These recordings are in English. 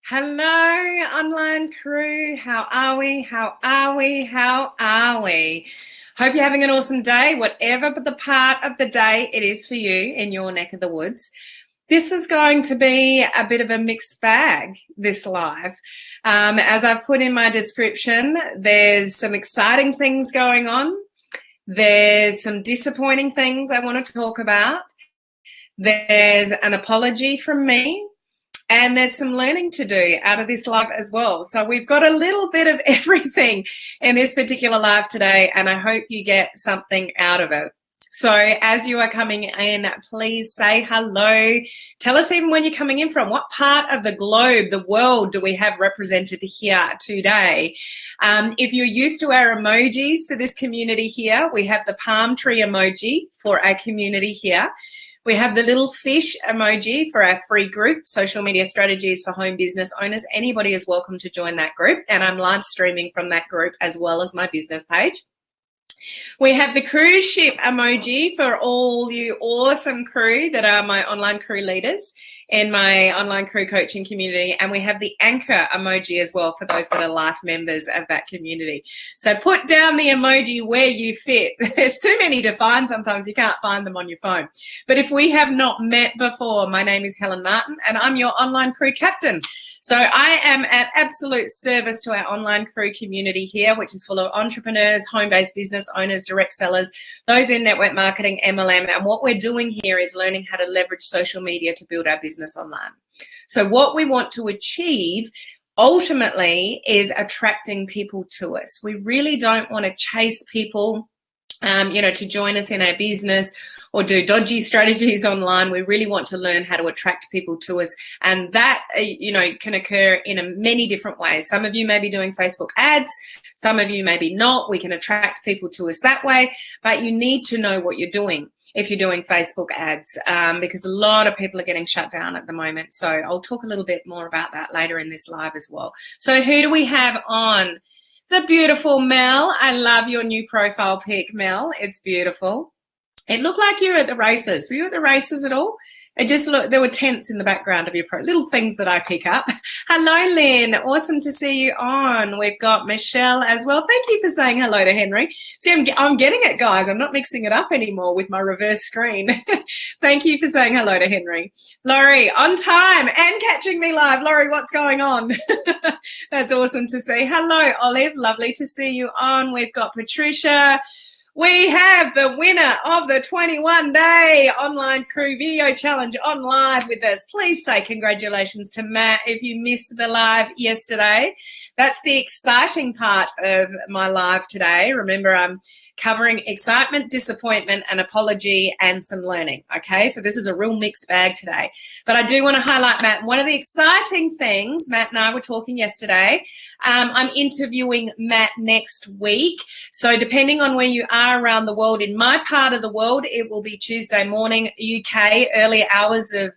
Hello, online crew. How are we? How are we? How are we? Hope you're having an awesome day, whatever the part of the day it is for you in your neck of the woods. This is going to be a bit of a mixed bag, this live. As I've put in my description, there's some exciting things going on. There's some disappointing things I want to talk about. There's an apology from me. And there's some learning to do out of this live as well. So we've got a little bit of everything in this particular live today, and I hope you get something out of it. So as you are coming in, please say hello. Tell us even when you're coming in from. What part of the globe, the world, do we have represented here today? If you're used to our emojis for this community here, we have the palm tree emoji for our community here. We have the little fish emoji for our free group, Social Media Strategies for Home Business Owners. Anybody is welcome to join that group, and I'm live streaming from that group as well as my business page. We have the cruise ship emoji for all you awesome crew that are my online crew leaders in my online crew coaching community. And we have the anchor emoji as well for those that are life members of that community. So put down the emoji where you fit. There's too many to find. Sometimes you can't find them on your phone. But if we have not met before, my name is Helen Martin and I'm your online crew captain. So I am at absolute service to our online crew community here, which is full of entrepreneurs, home-based business owners, direct sellers, those in network marketing, MLM. And what we're doing here is learning how to leverage social media to build our business online. So what we want to achieve ultimately is attracting people to us. We really don't want to chase people to join us in our business or do dodgy strategies online. We really want to learn how to attract people to us. And that, can occur in many different ways. Some of you may be doing Facebook ads. Some of you maybe not. We can attract people to us that way. But you need to know what you're doing if you're doing Facebook ads, because a lot of people are getting shut down at the moment. So I'll talk a little bit more about that later in this live as well. So who do we have on? The beautiful Mel. I love your new profile pic, Mel. It's beautiful. It looked like you were at the races. Were you at the races at all? It just looked, there were tents in the background of your little things that I pick up. Hello, Lynn. Awesome to see you on. We've got Michelle as well. Thank you for saying hello to Henry. See, I'm getting it, guys. I'm not mixing it up anymore with my reverse screen. Thank you for saying hello to Henry. Laurie, on time and catching me live. Laurie, what's going on? That's awesome to see. Hello, Olive. Lovely to see you on. We've got Patricia. We have the winner of the 21-day online crew video challenge on live with us. Please say congratulations to Matt if you missed the live yesterday. That's the exciting part of my live today. Remember, I'm covering excitement, disappointment, an apology, and some learning. Okay, so this is a real mixed bag today. But I do want to highlight Matt. One of the exciting things, Matt and I were talking yesterday, I'm interviewing Matt next week. So depending on where you are around the world, in my part of the world, it will be Tuesday morning, UK, early hours of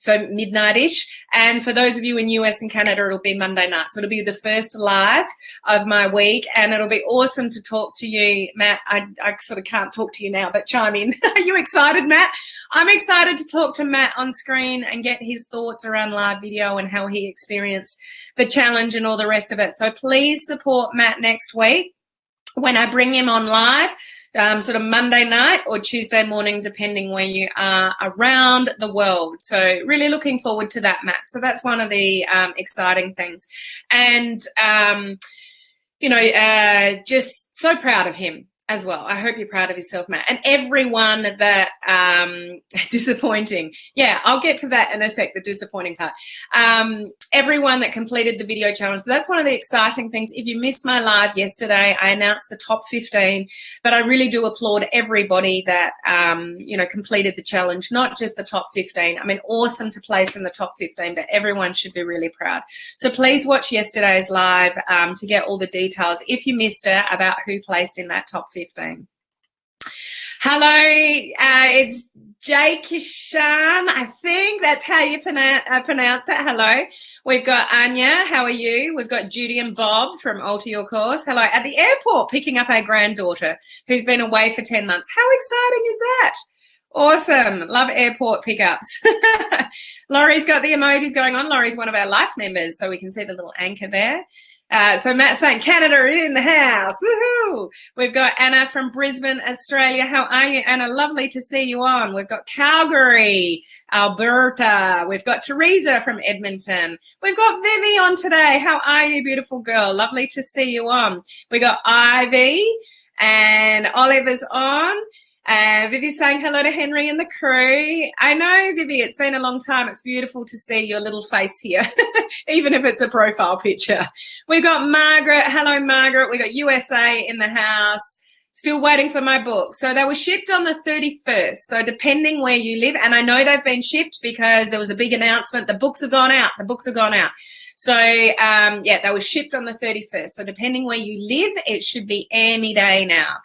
so midnight-ish. And for those of you in US and Canada, it'll be Monday night. So it'll be the first live of my week, and it'll be awesome to talk to you, Matt. I sort of can't talk to you now, but chime in. Are you excited, Matt? I'm excited to talk to Matt on screen and get his thoughts around live video and how he experienced the challenge and all the rest of it. So please support Matt next week when I bring him on live. Sort of Monday night or Tuesday morning, depending where you are around the world. So really looking forward to that, Matt. So that's one of the exciting things. And, just so proud of him as well. I hope you're proud of yourself, Matt. And everyone that, disappointing. Yeah, I'll get to that in a sec, the disappointing part. Everyone that completed the video challenge. So that's one of the exciting things. If you missed my live yesterday, I announced the top 15, but I really do applaud everybody that, completed the challenge, not just the top 15. I mean, awesome to place in the top 15, but everyone should be really proud. So please watch yesterday's live to get all the details, if you missed it, about who placed in that top 15. Hello, it's Jay Kishan. I think that's how you pronounce it. Hello. We've got Anya. How are you? We've got Judy and Bob from Alter Your Course. Hello. At the airport, picking up our granddaughter who's been away for 10 months. How exciting is that? Awesome. Love airport pickups. Laurie's got the emojis going on. Laurie's one of our life members, so we can see the little anchor there. So Matt's saying, Canada in the house. Woohoo! We've got Anna from Brisbane, Australia. How are you, Anna? Lovely to see you on. We've got Calgary, Alberta. We've got Teresa from Edmonton. We've got Vivi on today. How are you, beautiful girl? Lovely to see you on. We got Ivy and Oliver's on. Vivi's saying hello to Henry and the crew. I know, Vivi, it's been a long time. It's beautiful to see your little face here, even if it's a profile picture. We've got Margaret. Hello, Margaret. We've got USA in the house. Still waiting for my book. So they were shipped on the 31st. So depending where you live, and I know they've been shipped because there was a big announcement. The books have gone out. The books have gone out. So, yeah, they were shipped on the 31st. So depending where you live, it should be any day now.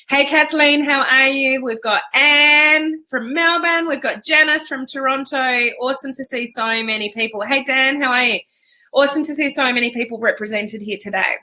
Hey, Kathleen, how are you? We've got Anne from Melbourne. We've got Janice from Toronto. Awesome to see so many people. Hey, Dan, how are you? Awesome to see so many people represented here today.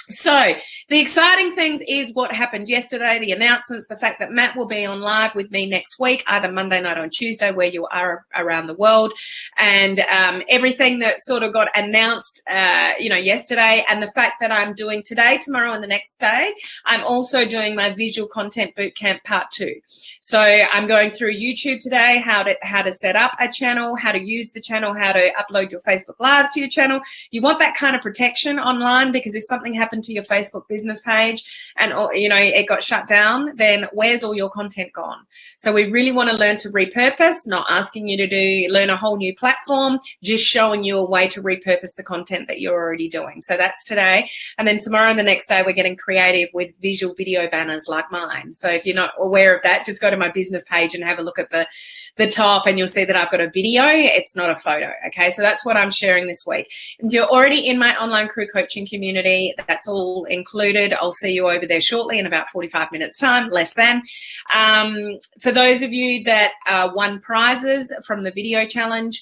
So the exciting things is what happened yesterday, the announcements, the fact that Matt will be on live with me next week, either Monday night or Tuesday, where you are around the world, and everything that sort of got announced, yesterday, and the fact that I'm doing today, tomorrow, and the next day, I'm also doing my visual content bootcamp part 2. So I'm going through YouTube today, how to set up a channel, how to use the channel, how to upload your Facebook Lives to your channel. You want that kind of protection online, because if something happens to your Facebook business page and it got shut down, then where's all your content gone? So we really want to learn to repurpose, not asking you to learn a whole new platform, just showing you a way to repurpose the content that you're already doing. So that's today. And then tomorrow and the next day, we're getting creative with visual video banners like mine. So if you're not aware of that, just go to my business page and have a look at the top, and you'll see that I've got a video. It's not a photo. Okay, so that's what I'm sharing this week. If you're already in my online crew coaching community, that's all included. I'll see you over there shortly in about 45 minutes time, less than. For those of you that won prizes from the video challenge,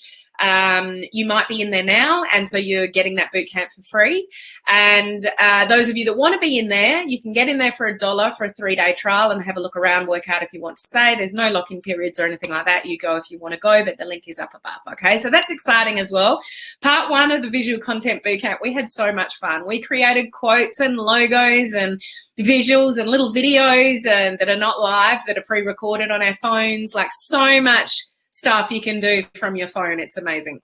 you might be in there now, and so you're getting that boot camp for free. And those of you that want to be in there, you can get in there for $1 for a 3-day trial and have a look around, work out if you want to stay. There's no lock-in periods or anything like that. You go if you want to go, but the link is up above. Okay, so that's exciting as well. Part 1 of the visual content boot camp, we had so much fun. We created quotes and logos and visuals and little videos that are not live, that are pre-recorded on our phones, like so much stuff you can do from your phone. It's amazing.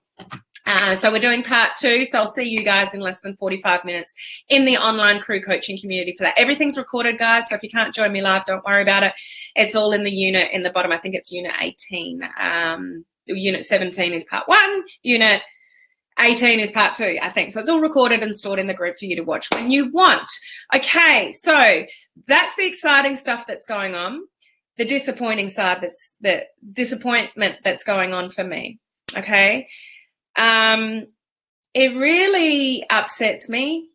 So we're doing part 2. So I'll see you guys in less than 45 minutes in the online crew coaching community for that. Everything's recorded, guys. So if you can't join me live, don't worry about it. It's all in the unit in the bottom. I think it's unit 18. Unit 17 is part 1. Unit 18 is part 2, I think. So it's all recorded and stored in the group for you to watch when you want. Okay, so that's the exciting stuff that's going on. The disappointing side, the disappointment that's going on for me, okay? It really upsets me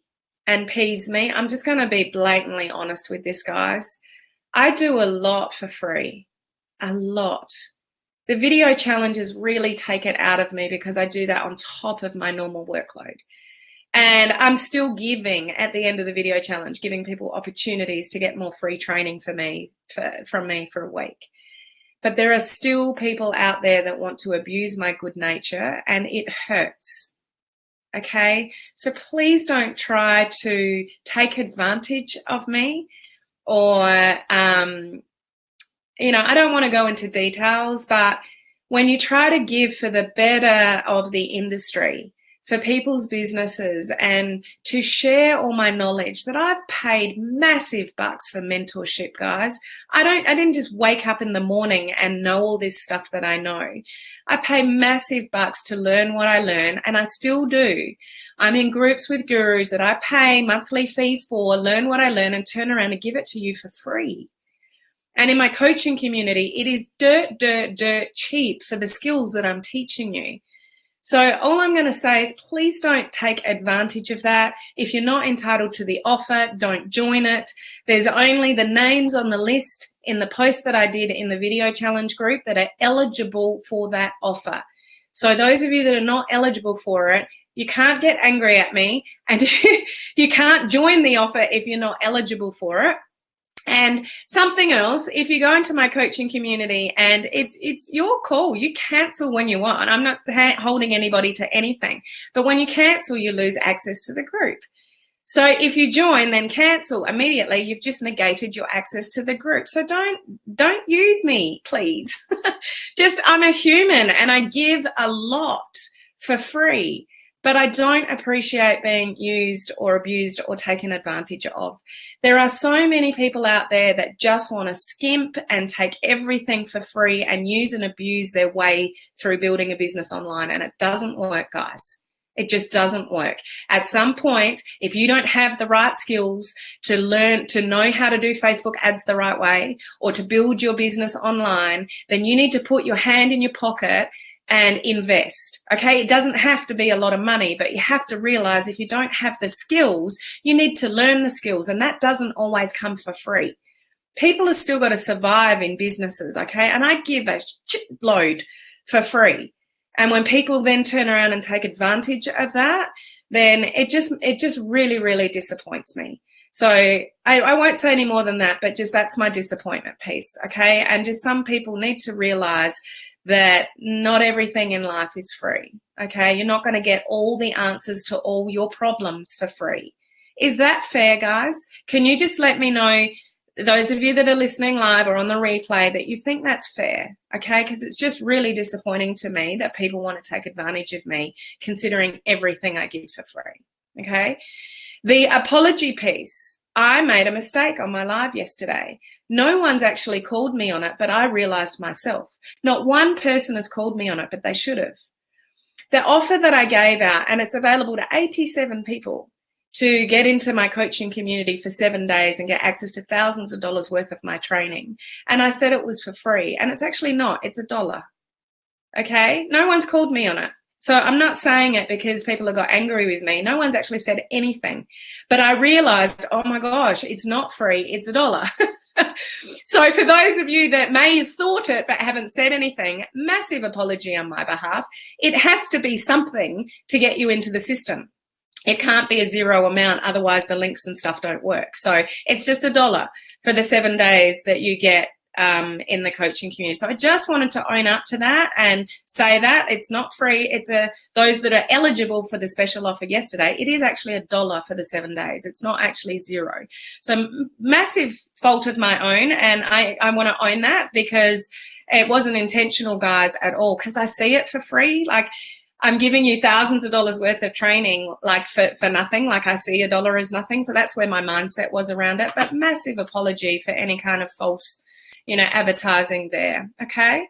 and peeves me. I'm just going to be blatantly honest with this, guys. I do a lot for free, a lot. The video challenges really take it out of me because I do that on top of my normal workload. And I'm still giving at the end of the video challenge, giving people opportunities to get more free training from me for a week. But there are still people out there that want to abuse my good nature, and it hurts. Okay? So please don't try to take advantage of me, or, I don't want to go into details, but when you try to give for the better of the industry, for people's businesses, and to share all my knowledge that I've paid massive bucks for mentorship, guys. I didn't just wake up in the morning and know all this stuff that I know. I pay massive bucks to learn what I learn, and I still do. I'm in groups with gurus that I pay monthly fees for, learn what I learn, and turn around and give it to you for free. And in my coaching community, it is dirt cheap for the skills that I'm teaching you. So all I'm going to say is please don't take advantage of that. If you're not entitled to the offer, don't join it. There's only the names on the list in the post that I did in the video challenge group that are eligible for that offer. So those of you that are not eligible for it, you can't get angry at me, and you can't join the offer if you're not eligible for it. And something else, if you go into my coaching community, and it's your call, you cancel when you want. I'm not holding anybody to anything, but when you cancel, you lose access to the group. So if you join, then cancel immediately. You've just negated your access to the group. So don't use me, please. I'm a human and I give a lot for free, but I don't appreciate being used or abused or taken advantage of. There are so many people out there that just want to skimp and take everything for free and use and abuse their way through building a business online, and it doesn't work, guys. It just doesn't work. At some point, if you don't have the right skills to learn, to know how to do Facebook ads the right way or to build your business online, then you need to put your hand in your pocket and invest. Okay, it doesn't have to be a lot of money, but you have to realize if you don't have the skills, you need to learn the skills, and that doesn't always come for free. People have still got to survive in businesses, okay? And I give a shitload for free. And when people then turn around and take advantage of that, then it just really, really disappoints me. So I won't say any more than that, but just that's my disappointment piece, okay? And just some people need to realize that not everything in life is free, okay? You're not going to get all the answers to all your problems for free. Is that fair, guys? Can you just let me know, those of you that are listening live or on the replay, that you think that's fair, okay? Because it's just really disappointing to me that people want to take advantage of me considering everything I give for free, okay? The apology piece, I made a mistake on my live yesterday. No one's actually called me on it, but I realized myself. Not one person has called me on it, but they should have. The offer that I gave out, and it's available to 87 people, to get into my coaching community for 7 days and get access to thousands of dollars worth of my training. And I said it was for free, and it's actually not, it's $1. Okay, no one's called me on it. So I'm not saying it because people have got angry with me. No one's actually said anything, but I realized, oh my gosh, it's not free, it's $1. So for those of you that may have thought it but haven't said anything, massive apology on my behalf. It has to be something to get you into the system. It can't be a zero amount, otherwise the links and stuff don't work. So it's just $1 for the 7 days that you get in the coaching community. So I just wanted to own up to that and say that it's not free. It's those that are eligible for the special offer yesterday, it is actually $1 for the 7 days. It's not actually zero. So massive fault of my own, and I want to own that because it wasn't intentional, guys, at all, because I see it for free. Like, I'm giving you thousands of dollars worth of training, like for nothing. Like, I see $1 as nothing. So that's where my mindset was around it. But massive apology for any kind of false, advertising there. Okay.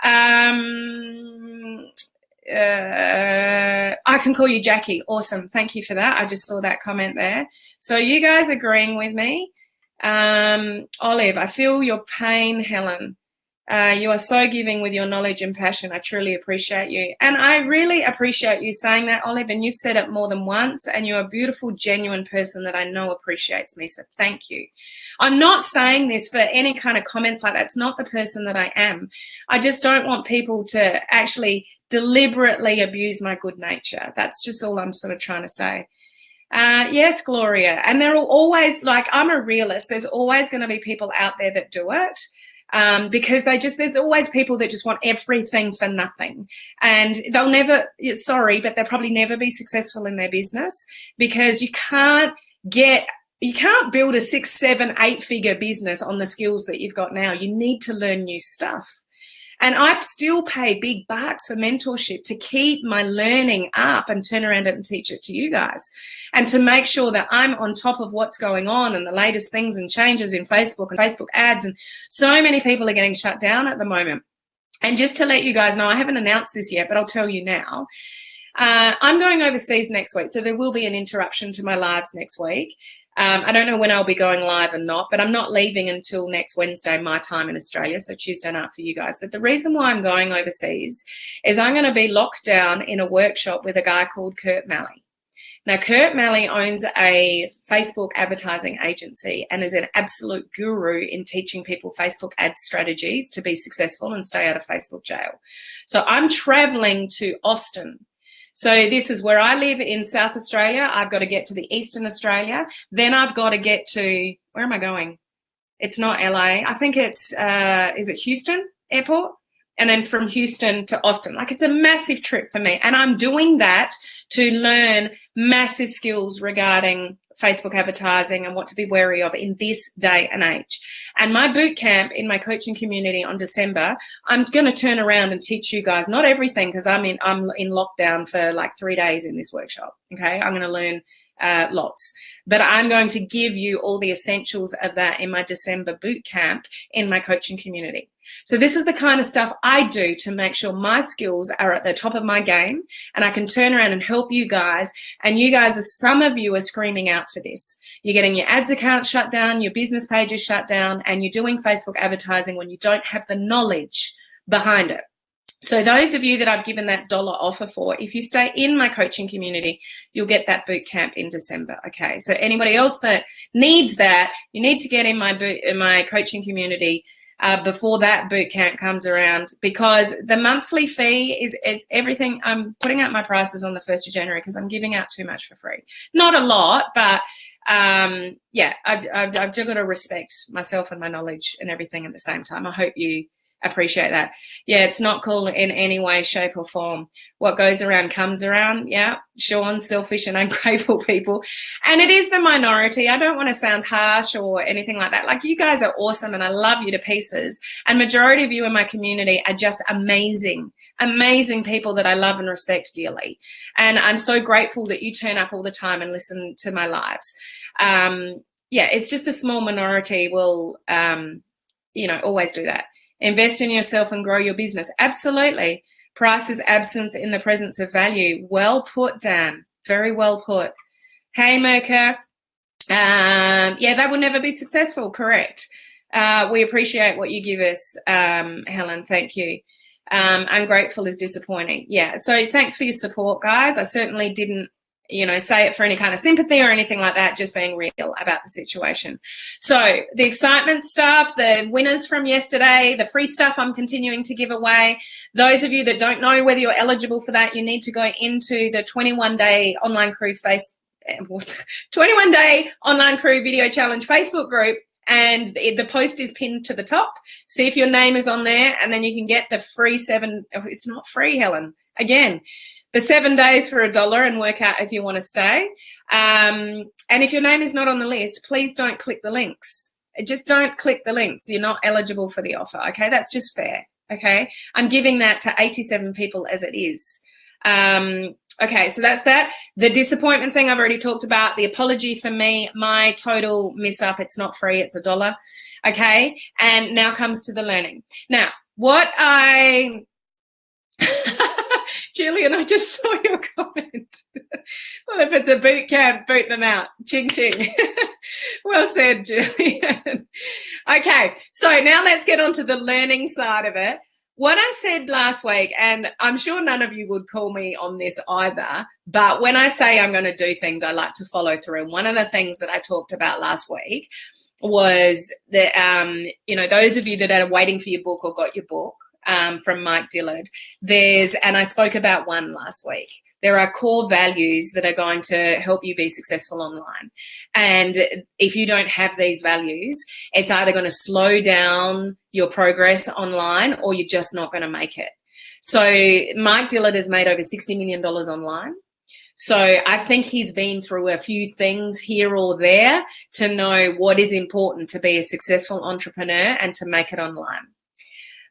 I can call you Jackie. Awesome. Thank you for that. I just saw that comment there. So you guys agreeing with me. Olive, I feel your pain, Helen. You are so giving with your knowledge and passion. I truly appreciate you. And I really appreciate you saying that, Olive, and you've said it more than once, and you're a beautiful, genuine person that I know appreciates me, so thank you. I'm not saying this for any kind of comments like that. It's not the person that I am. I just don't want people to actually deliberately abuse my good nature. That's just all I'm sort of trying to say. Yes, Gloria. And they're always, like, I'm a realist. There's always going to be people out there that do it. Because there's always people that just want everything for nothing, and they'll never, sorry, but they'll probably never be successful in their business, because you can't build a 6, 7, 8 figure business on the skills that you've got now. You need to learn new stuff. And I still pay big bucks for mentorship to keep my learning up and turn around and teach it to you guys, and to make sure that I'm on top of what's going on and the latest things and changes in Facebook and Facebook ads. And so many people are getting shut down at the moment. And just to let you guys know, I haven't announced this yet, but I'll tell you now. I'm going overseas next week, so there will be an interruption to my lives next week. I don't know when I'll be going live and not, but I'm not leaving until next Wednesday, my time in Australia, so Tuesday night for you guys. But the reason why I'm going overseas is I'm going to be locked down in a workshop with a guy called Kurt Malley. Now, Kurt Malley owns a Facebook advertising agency and is an absolute guru in teaching people Facebook ad strategies to be successful and stay out of Facebook jail. So I'm traveling to Austin. So this is where I live in South Australia. I've got to get to the Eastern Australia. Then I've got to get to, where am I going? It's not LA. I think it's, is it Houston Airport? And then from Houston to Austin. Like, it's a massive trip for me. And I'm doing that to learn massive skills regarding Facebook advertising and what to be wary of in this day and age. And my boot camp in my coaching community on December, I'm going to turn around and teach you guys, not everything, because I'm in lockdown for like 3 days in this workshop. Okay. I'm going to learn lots, but I'm going to give you all the essentials of that in my December boot camp in my coaching community. So this is the kind of stuff I do to make sure my skills are at the top of my game, and I can turn around and help you guys. And you guys, some of you are screaming out for this. You're getting your ads account shut down, your business pages shut down, and you're doing Facebook advertising when you don't have the knowledge behind it. So those of you that I've given that $1 offer for, if you stay in my coaching community, you'll get that boot camp in December. Okay. So anybody else that needs that, you need to get in my coaching community before that boot camp comes around, because the monthly fee it's everything. I'm putting out my prices on the 1st of January because I'm giving out too much for free. Not a lot, but yeah, I've just got to respect myself and my knowledge and everything at the same time. I hope you appreciate that. Yeah, it's not cool in any way, shape or form. What goes around comes around. Yeah, Sean, selfish and ungrateful people. And it is the minority. I don't want to sound harsh or anything like that. Like, you guys are awesome and I love you to pieces. And majority of you in my community are just amazing, amazing people that I love and respect dearly. And I'm so grateful that you turn up all the time and listen to my lives. Yeah, it's just a small minority will, always do that. Invest in yourself and grow your business. Absolutely. Price is absence in the presence of value. Well put, Dan. Very well put. Hey, Merker. Yeah, that will never be successful. Correct. We appreciate what you give us, Helen. Thank you. Ungrateful is disappointing. Yeah. So thanks for your support, guys. I certainly didn't, say it for any kind of sympathy or anything like that, just being real about the situation. So the excitement stuff, the winners from yesterday, the free stuff I'm continuing to give away. Those of you that don't know whether you're eligible for that, you need to go into the 21-day online crew 21-day online crew video challenge Facebook group. And the post is pinned to the top. See if your name is on there, and then you can get the free it's not free, Helen, again. The 7 days for $1 and work out if you want to stay. And if your name is not on the list, please don't click the links. Just don't click the links. You're not eligible for the offer. Okay, that's just fair. Okay, I'm giving that to 87 people as it is. Okay, so that's that. The disappointment thing I've already talked about. The apology for me, my total miss up. It's not free. It's $1. Okay, and now comes to the learning. Now, what I Julian, I just saw your comment. Well, if it's a boot camp, boot them out. Ching, ching. Well said, Julian. Okay, so now let's get on to the learning side of it. What I said last week, and I'm sure none of you would call me on this either, but when I say I'm going to do things, I like to follow through. And one of the things that I talked about last week was that, those of you that are waiting for your book or got your book, from Mike Dillard. And I spoke about one last week. There are core values that are going to help you be successful online. And if you don't have these values, it's either going to slow down your progress online or you're just not going to make it. So Mike Dillard has made over $60 million online. So I think he's been through a few things here or there to know what is important to be a successful entrepreneur and to make it online.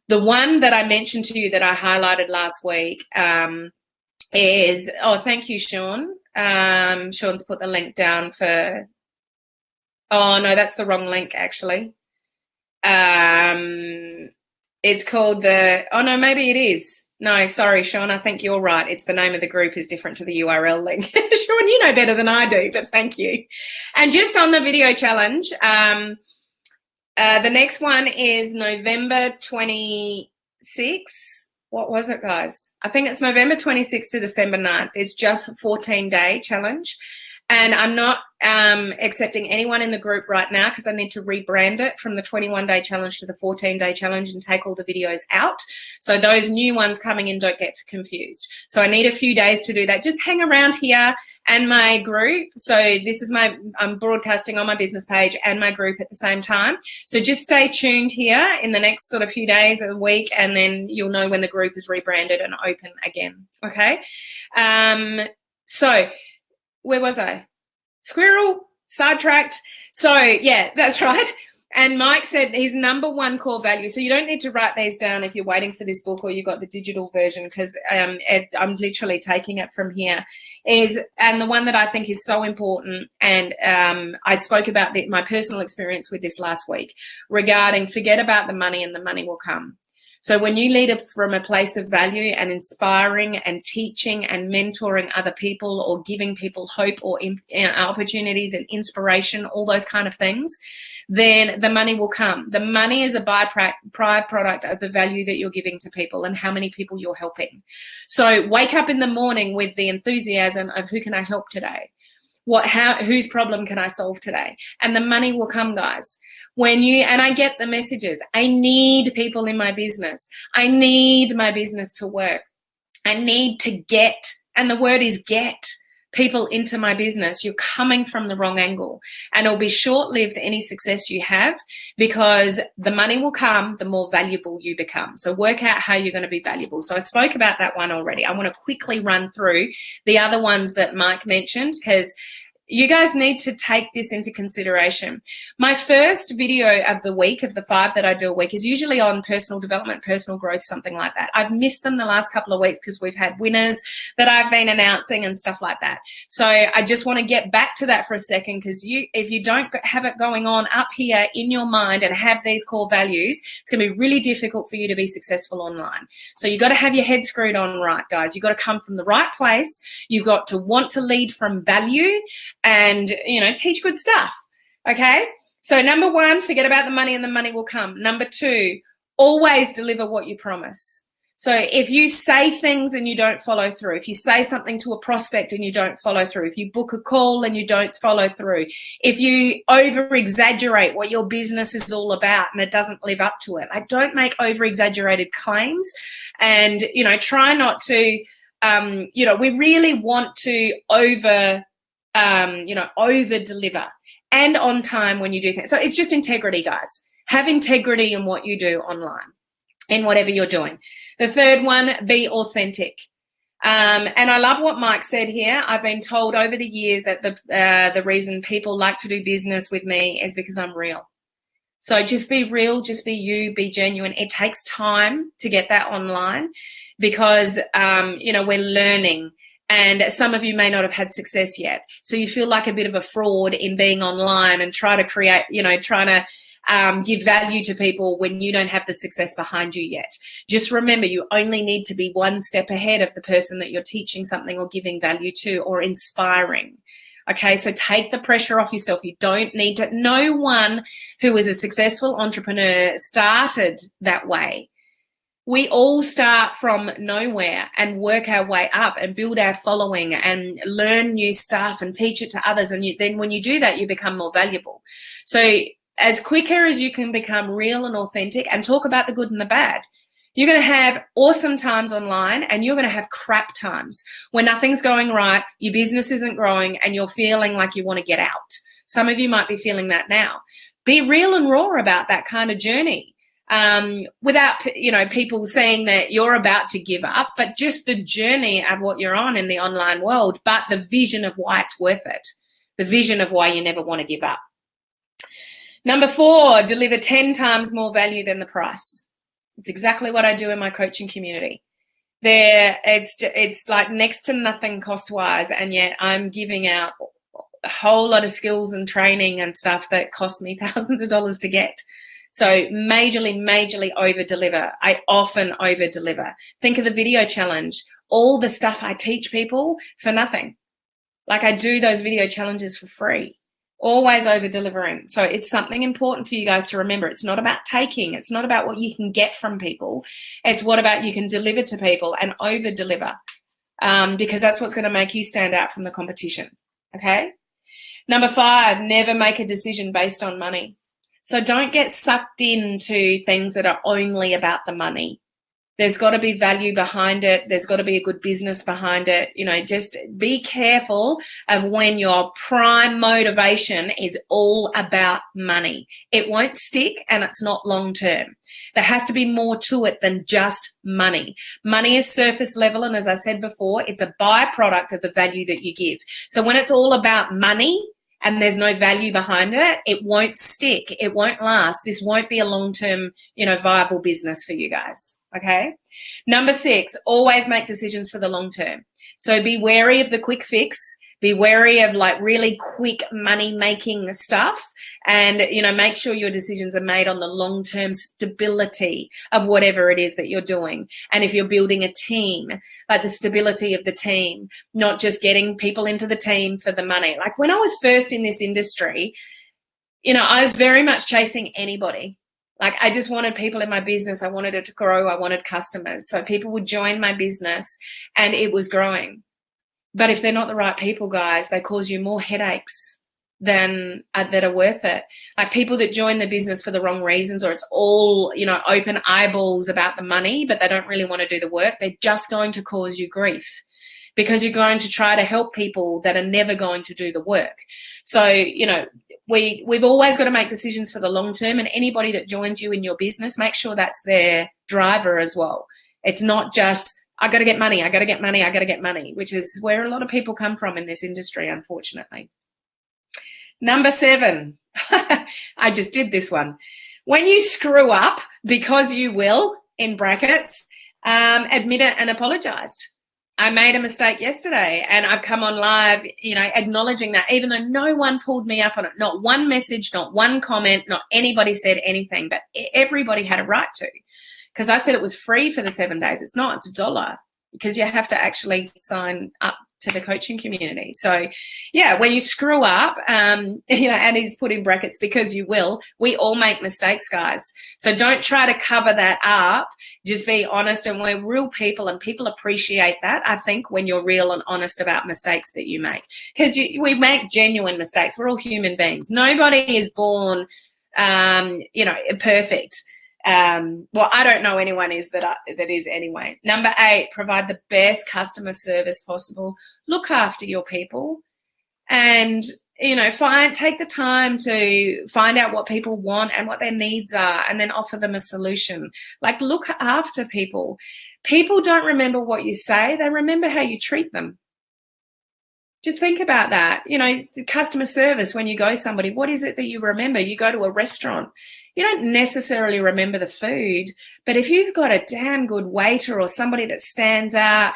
The one that I mentioned to you that I highlighted last week is, thank you, Sean. Sean's put the link down for, oh, no, that's the wrong link, actually. It's called no, maybe it is. No, sorry, Sean, I think you're right. It's the name of the group is different to the URL link. Sean, you know better than I do, but thank you. And just on the video challenge, the next one is November 26th. What was it, guys? I think it's November 26th to December 9th. It's just a 14-day challenge. And I'm not accepting anyone in the group right now because I need to rebrand it from the 21-day challenge to the 14-day challenge and take all the videos out. So those new ones coming in don't get confused. So I need a few days to do that. Just hang around here and my group. So this is I'm broadcasting on my business page and my group at the same time. So just stay tuned here in the next sort of few days or week, and then you'll know when the group is rebranded and open again. Okay. So where was I? Squirrel, sidetracked. So yeah, that's right. And Mike said his number one core value. So you don't need to write these down if you're waiting for this book or you got the digital version, because I'm literally taking it from here. And the one that I think is so important, and I spoke about my personal experience with this last week regarding forget about the money and the money will come. So when you lead from a place of value and inspiring and teaching and mentoring other people or giving people hope or opportunities and inspiration, all those kind of things, then the money will come. The money is a byproduct of the value that you're giving to people and how many people you're helping. So wake up in the morning with the enthusiasm of who can I help today? Whose problem can I solve today? And the money will come, guys. And I get the messages. I need people in my business. I need my business to work. I need to get, and the word is get, people into my business. You're coming from the wrong angle, and it'll be short-lived, any success you have, because the money will come the more valuable you become. So work out how you're going to be valuable. So I spoke about that one already. I want to quickly run through the other ones that Mike mentioned, because you guys need to take this into consideration. My first video of the week, of the 5 that I do a week, is usually on personal development, personal growth, something like that. I've missed them the last couple of weeks because we've had winners that I've been announcing and stuff like that. So I just want to get back to that for a second, because if you don't have it going on up here in your mind and have these core values, it's going to be really difficult for you to be successful online. So you've got to have your head screwed on right, guys. You've got to come from the right place. You've got to want to lead from value and, teach good stuff. Okay. So number 1, forget about the money and the money will come. Number 2, always deliver what you promise. So if you say things and you don't follow through, if you say something to a prospect and you don't follow through, if you book a call and you don't follow through, if you over exaggerate what your business is all about and it doesn't live up to it, don't make over exaggerated claims, and, try not to, we really want to over deliver and on time when you do things. So it's just integrity, guys. Have integrity in what you do online, in whatever you're doing. The third one, be authentic. And I love what Mike said here. I've been told over the years that the reason people like to do business with me is because I'm real. So just be real, just be you, be genuine. It takes time to get that online because, we're learning. And some of you may not have had success yet. So you feel like a bit of a fraud in being online and trying to create, trying to give value to people when you don't have the success behind you yet. Just remember, you only need to be one step ahead of the person that you're teaching something or giving value to or inspiring. Okay, so take the pressure off yourself. You don't need to. No one who is a successful entrepreneur started that way. We all start from nowhere and work our way up and build our following and learn new stuff and teach it to others. And then when you do that, you become more valuable. So as quicker as you can become real and authentic and talk about the good and the bad, you're going to have awesome times online and you're going to have crap times when nothing's going right, your business isn't growing, and you're feeling like you want to get out. Some of you might be feeling that now. Be real and raw about that kind of journey. Without, people saying that you're about to give up, but just the journey of what you're on in the online world, but the vision of why it's worth it, the vision of why you never want to give up. Number 4, deliver 10 times more value than the price. It's exactly what I do in my coaching community. It's like next to nothing cost-wise, and yet I'm giving out a whole lot of skills and training and stuff that cost me thousands of dollars to get. So majorly over-deliver. I often over-deliver. Think of the video challenge. All the stuff I teach people for nothing. Like I do those video challenges for free. Always over-delivering. So it's something important for you guys to remember. It's not about taking. It's not about what you can get from people. It's what about you can deliver to people and over-deliver, because that's what's going to make you stand out from the competition. Okay? Number 5, never make a decision based on money. So don't get sucked into things that are only about the money. There's got to be value behind it. There's got to be a good business behind it. You know, just be careful of when your prime motivation is all about money. It won't stick and it's not long term. There has to be more to it than just money. Money is surface level, and as I said before, it's a byproduct of the value that you give. So when it's all about money and there's no value behind it, it won't stick. It won't last. This won't be a long-term, viable business for you guys. Okay. Number 6, always make decisions for the long term. So be wary of the quick fix. Be wary of like really quick money making stuff, and, make sure your decisions are made on the long-term stability of whatever it is that you're doing. And if you're building a team, like the stability of the team, not just getting people into the team for the money. Like when I was first in this industry, I was very much chasing anybody. Like I just wanted people in my business. I wanted it to grow. I wanted customers. So people would join my business and it was growing. But if they're not the right people, guys, they cause you more headaches than that are worth it. Like people that join the business for the wrong reasons, or it's all, open eyeballs about the money, but they don't really want to do the work. They're just going to cause you grief because you're going to try to help people that are never going to do the work. So, we've always got to make decisions for the long term, and anybody that joins you in your business, make sure that's their driver as well. It's not just, I got to get money, I got to get money, I got to get money, which is where a lot of people come from in this industry, unfortunately. Number 7, I just did this one. When you screw up, because you will, in brackets, admit it and apologized. I made a mistake yesterday and I've come on live, acknowledging that, even though no one pulled me up on it, not one message, not one comment, not anybody said anything, but everybody had a right to. Because I said it was free for the 7 days. It's not, it's $1, because you have to actually sign up to the coaching community. So yeah, when you screw up, and he's put in brackets, because you will, we all make mistakes, guys. So don't try to cover that up. Just be honest, and we're real people, and people appreciate that, I think, when you're real and honest about mistakes that you make. Because we make genuine mistakes. We're all human beings. Nobody is born, perfect. Well, I don't know anyone that is anyway. Number 8, provide the best customer service possible. Look after your people, and take the time to find out what people want and what their needs are, and then offer them a solution. Like, look after people. People don't remember what you say, they remember how you treat them. Just think about that. The customer service, when you go somebody, what is it that you remember? You go to a restaurant, you don't necessarily remember the food, but if you've got a damn good waiter or somebody that stands out,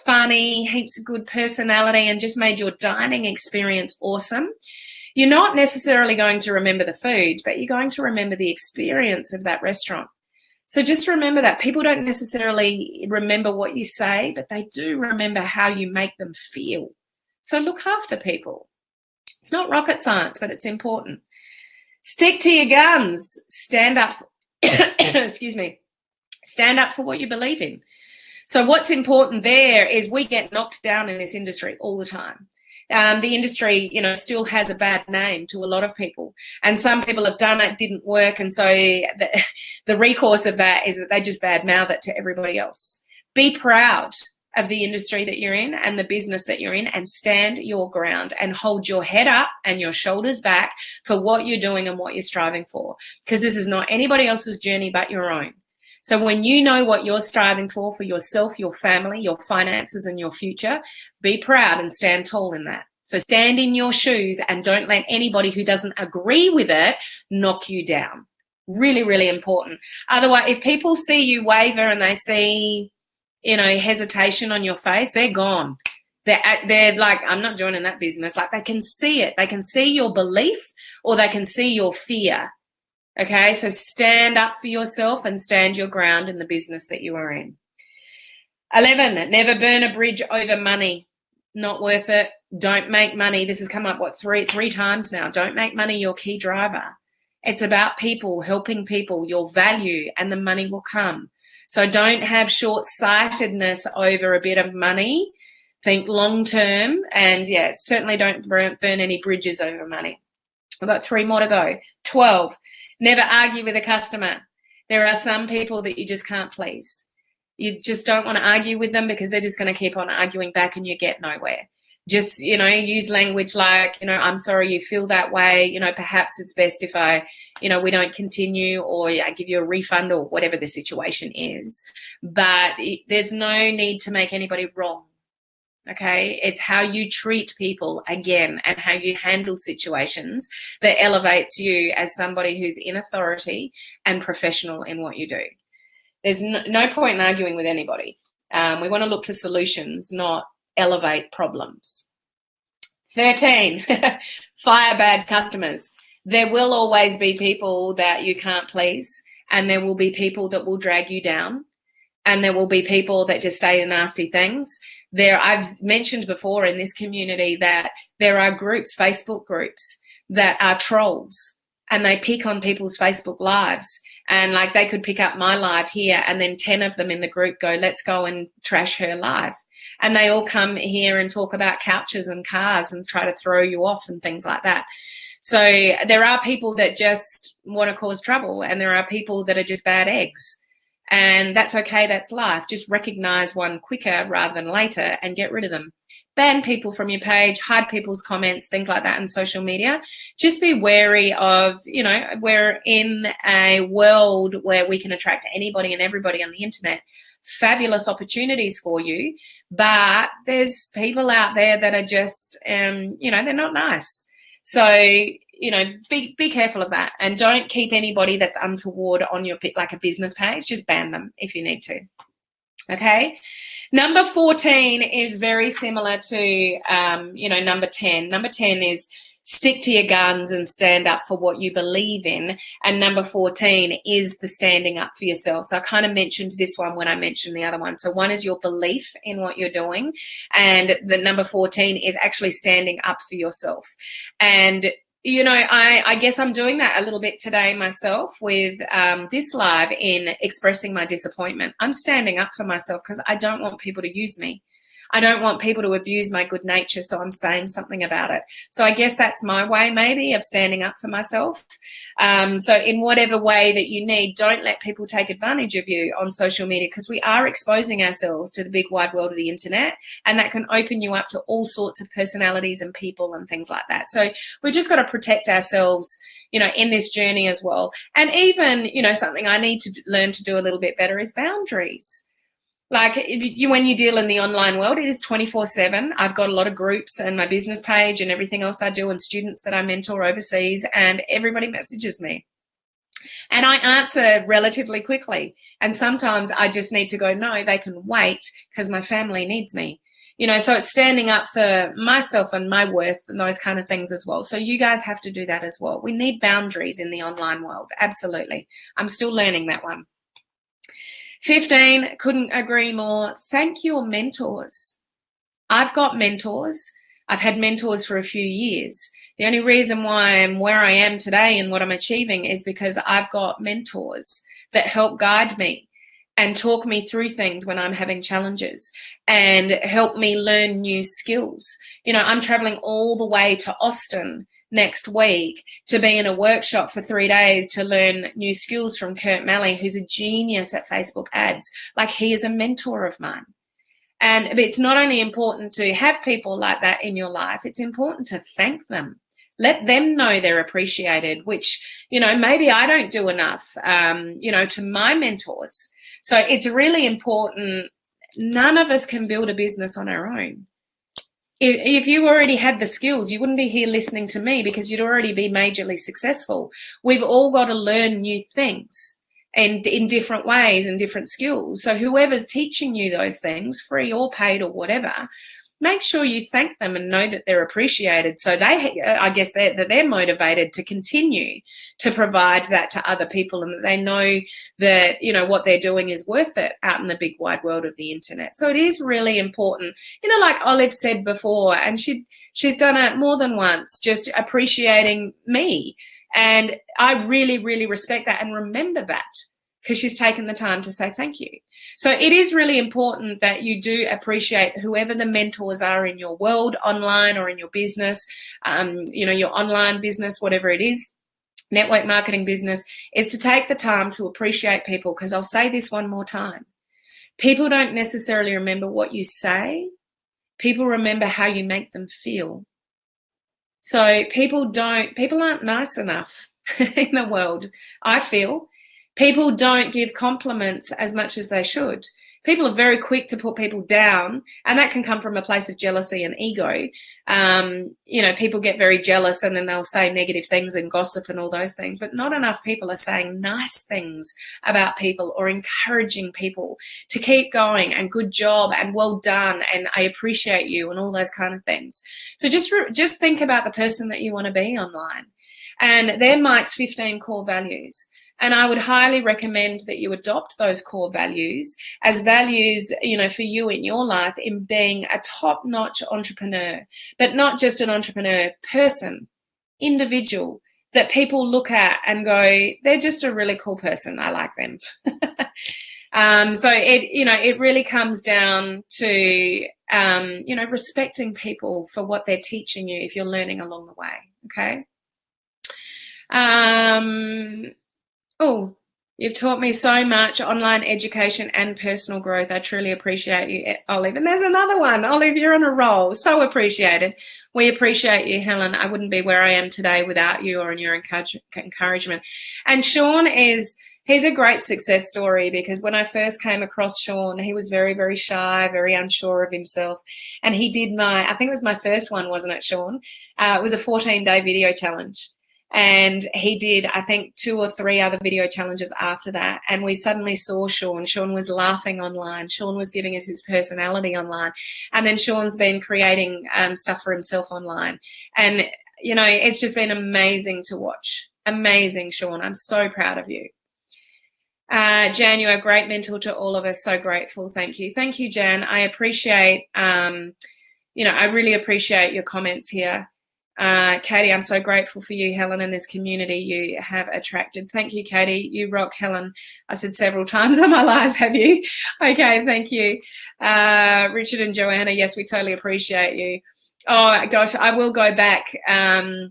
funny, heaps of good personality, and just made your dining experience awesome, you're not necessarily going to remember the food, but you're going to remember the experience of that restaurant. So just remember that people don't necessarily remember what you say, but they do remember how you make them feel. So look after people. It's not rocket science, but it's important. Stick to your guns. Stand up. Excuse me. Stand up for what you believe in. So what's important there is we get knocked down in this industry all the time. The industry, still has a bad name to a lot of people, and some people have done it, didn't work, and so the recourse of that is that they just badmouth it to everybody else. Be proud of the industry that you're in and the business that you're in, and stand your ground and hold your head up and your shoulders back for what you're doing and what you're striving for, because this is not anybody else's journey but your own. So when you know what you're striving for yourself, your family, your finances, and your future, be proud and stand tall in that. So stand in your shoes and don't let anybody who doesn't agree with it knock you down. Really, really important. Otherwise, if people see you waver and they see hesitation on your face, they're gone. They're like, I'm not joining that business. Like, they can see it. They can see your belief, or they can see your fear. Okay, so stand up for yourself and stand your ground in the business that you are in. 11, never burn a bridge over money. Not worth it. Don't make money. This has come up, three times now. Don't make money your key driver. It's about people, helping people, your value, and the money will come. So don't have short-sightedness over a bit of money. Think long-term, and certainly don't burn any bridges over money. I've got 3 more to go. 12, never argue with a customer. There are some people that you just can't please. You just don't want to argue with them because they're just going to keep on arguing back and you get nowhere. Just, use language like, I'm sorry you feel that way. Perhaps it's best if we don't continue, or I give you a refund, or whatever the situation is. But there's no need to make anybody wrong. Okay, it's how you treat people again, and how you handle situations that elevates you as somebody who's in authority and professional in what you do. There's no point in arguing with anybody. We want to look for solutions, not elevate problems. 13, fire bad customers. There will always be people that you can't please, and there will be people that will drag you down, and there will be people that just say nasty things. I've mentioned before in this community that there are groups, Facebook groups, that are trolls, and they pick on people's Facebook lives. And like, they could pick up my live here, and then 10 of them in the group go, let's go and trash her live. And they all come here and talk about couches and cars and try to throw you off and things like that. So there are people that just want to cause trouble, and there are people that are just bad eggs. And that's okay, that's life. Just recognize one quicker rather than later and get rid of them. Ban people from your page, hide people's comments, things like that in social media. Just be wary of, we're in a world where we can attract anybody and everybody on the internet. Fabulous opportunities for you, but there's people out there that are just, they're not nice. So, be careful of that, and don't keep anybody that's untoward on your, like, a business page. Just ban them if you need to. Okay. Number 14 is very similar to, number 10. Number 10 is stick to your guns and stand up for what you believe in. And number 14 is the standing up for yourself. So I kind of mentioned this one when I mentioned the other one. So one is your belief in what you're doing, and the number 14 is actually standing up for yourself. And I guess I'm doing that a little bit today myself with this live, in expressing my disappointment. I'm standing up for myself because I don't want people to use me. I don't want people to abuse my good nature, so I'm saying something about it. So I guess that's my way, maybe, of standing up for myself. So in whatever way that you need, don't let people take advantage of you on social media, because we are exposing ourselves to the big wide world of the internet, and that can open you up to all sorts of personalities and people and things like that. So we've just got to protect ourselves, in this journey as well. And even, something I need to learn to do a little bit better is boundaries. Like, when you deal in the online world, it is 24/7. I've got a lot of groups and my business page and everything else I do, and students that I mentor overseas, and everybody messages me. And I answer relatively quickly. And sometimes I just need to go, no, they can wait because my family needs me. So it's standing up for myself and my worth and those kind of things as well. So you guys have to do that as well. We need boundaries in the online world. Absolutely. I'm still learning that one. 15, couldn't agree more. Thank your mentors. I've got mentors. I've had mentors for a few years. The only reason why I'm where I am today and what I'm achieving is because I've got mentors that help guide me and talk me through things when I'm having challenges, and help me learn new skills. I'm traveling all the way to Austin next week to be in a workshop for 3 days to learn new skills from Kurt Malley, who's a genius at Facebook ads. Like, he is a mentor of mine. And it's not only important to have people like that in your life, it's important to thank them. Let them know they're appreciated, which, maybe I don't do enough, to my mentors. So it's really important. None of us can build a business on our own. If you already had the skills, you wouldn't be here listening to me, because you'd already be majorly successful. We've all got to learn new things, and in different ways and different skills. So whoever's teaching you those things, free or paid or whatever, make sure you thank them and know that they're appreciated. So they're motivated to continue to provide that to other people, and that they know that, what they're doing is worth it out in the big wide world of the internet. So it is really important, like Olive said before, and she's done it more than once, just appreciating me. And I really, really respect that and remember that, because she's taken the time to say thank you. So it is really important that you do appreciate whoever the mentors are in your world, online or in your business, your online business, whatever it is, network marketing business, is to take the time to appreciate people. Because I'll say this one more time. People don't necessarily remember what you say. People remember how you make them feel. So people aren't nice enough in the world, I feel. People don't give compliments as much as they should. People are very quick to put people down, and that can come from a place of jealousy and ego. People get very jealous and then they'll say negative things and gossip and all those things, but not enough people are saying nice things about people or encouraging people to keep going and good job and well done and I appreciate you and all those kind of things. So just think about the person that you want to be online. And they're Mike's 15 core values. And I would highly recommend that you adopt those core values as values, for you in your life in being a top-notch entrepreneur, but not just an entrepreneur person, individual that people look at and go, they're just a really cool person. I like them. So it really comes down to, respecting people for what they're teaching you if you're learning along the way. Okay. Oh, you've taught me so much, online education and personal growth. I truly appreciate you, Olive. And there's another one. Olive, you're on a roll. So appreciated. We appreciate you, Helen. I wouldn't be where I am today without you or your encouragement. And Sean he's a great success story because when I first came across Sean, he was very, very shy, very unsure of himself. And he did I think it was my first one, wasn't it, Sean? It was a 14-day video challenge. And he did, I think, 2 or 3 other video challenges after that. And we suddenly saw Sean. Sean was laughing online. Sean was giving us his personality online. And then Sean's been creating stuff for himself online. And, it's just been amazing to watch. Amazing, Sean. I'm so proud of you. Jan, you are a great mentor to all of us. So grateful. Thank you. Thank you, Jan. I appreciate, I really appreciate your comments here. Katie, I'm so grateful for you, Helen, and this community you have attracted. Thank you, Katie. You rock, Helen. I said several times on my lives, have you? Okay, thank you. Richard and Joanna, yes, we totally appreciate you. Oh, gosh, I will go back to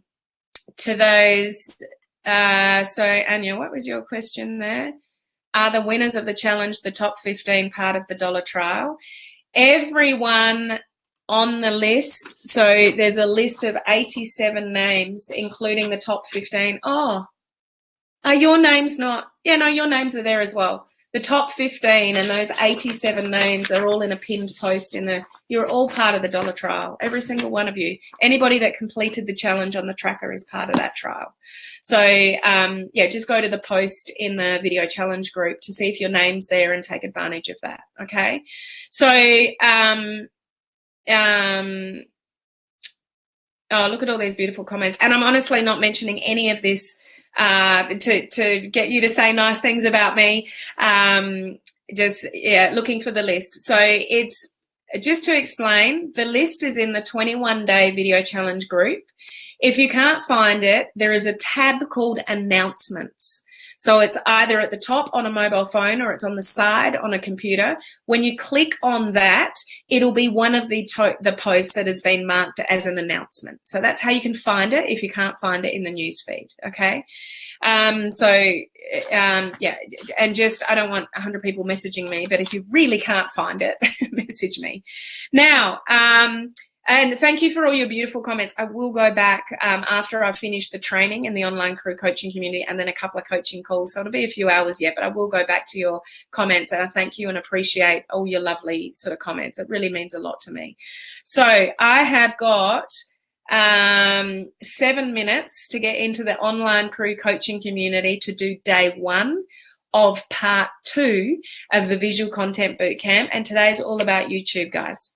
those. So, Anya, what was your question there? Are the winners of the challenge the top 15 part of the dollar trial? Everyone on the list, so there's a list of 87 names, including the top 15. Your name's not? Yeah, no, your names are there as well. The top 15 and those 87 names are all in a pinned post you're all part of the dollar trial, every single one of you. Anybody that completed the challenge on the tracker is part of that trial. So, just go to the post in the video challenge group to see if your name's there and take advantage of that, okay? So, look at all these beautiful comments. And I'm honestly not mentioning any of this to get you to say nice things about me. Looking for the list. So it's just to explain, the list is in the 21-day video challenge group. If you can't find it, there is a tab called announcements. So it's either at the top on a mobile phone or it's on the side on a computer. When you click on that, it'll be one of the posts that has been marked as an announcement. So that's how you can find it if you can't find it in the news feed, okay? And just, I don't want 100 people messaging me, but if you really can't find it, message me. Now, and thank you for all your beautiful comments. I will go back after I've finished the training in the online crew coaching community and then a couple of coaching calls. So it'll be a few hours yet, but I will go back to your comments and I thank you and appreciate all your lovely sort of comments. It really means a lot to me. So I have got 7 minutes to get into the online crew coaching community to do day 1 of part 2 of the visual content bootcamp. And today's all about YouTube, guys.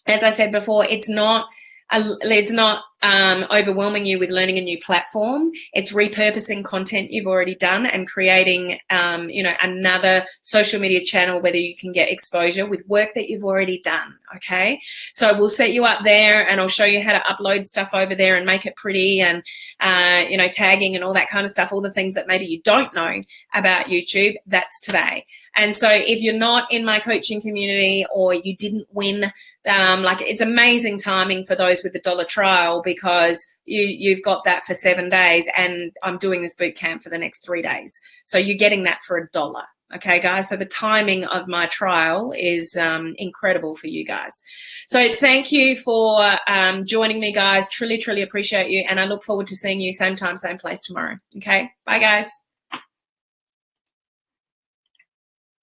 As I said before, it's not overwhelming you with learning a new platform. It's repurposing content you've already done and creating, another social media channel where you can get exposure with work that you've already done, okay? So we'll set you up there and I'll show you how to upload stuff over there and make it pretty and, tagging and all that kind of stuff, all the things that maybe you don't know about YouTube, that's today. And so if you're not in my coaching community or you didn't win, it's amazing timing for those with the dollar trial because you've got that for 7 days and I'm doing this boot camp for the next 3 days. So you're getting that for $1, Okay, guys, so the timing of my trial is incredible for you guys. So thank you for joining me, guys. Truly, truly appreciate you. And I look forward to seeing you same time, same place tomorrow. Okay, bye, guys.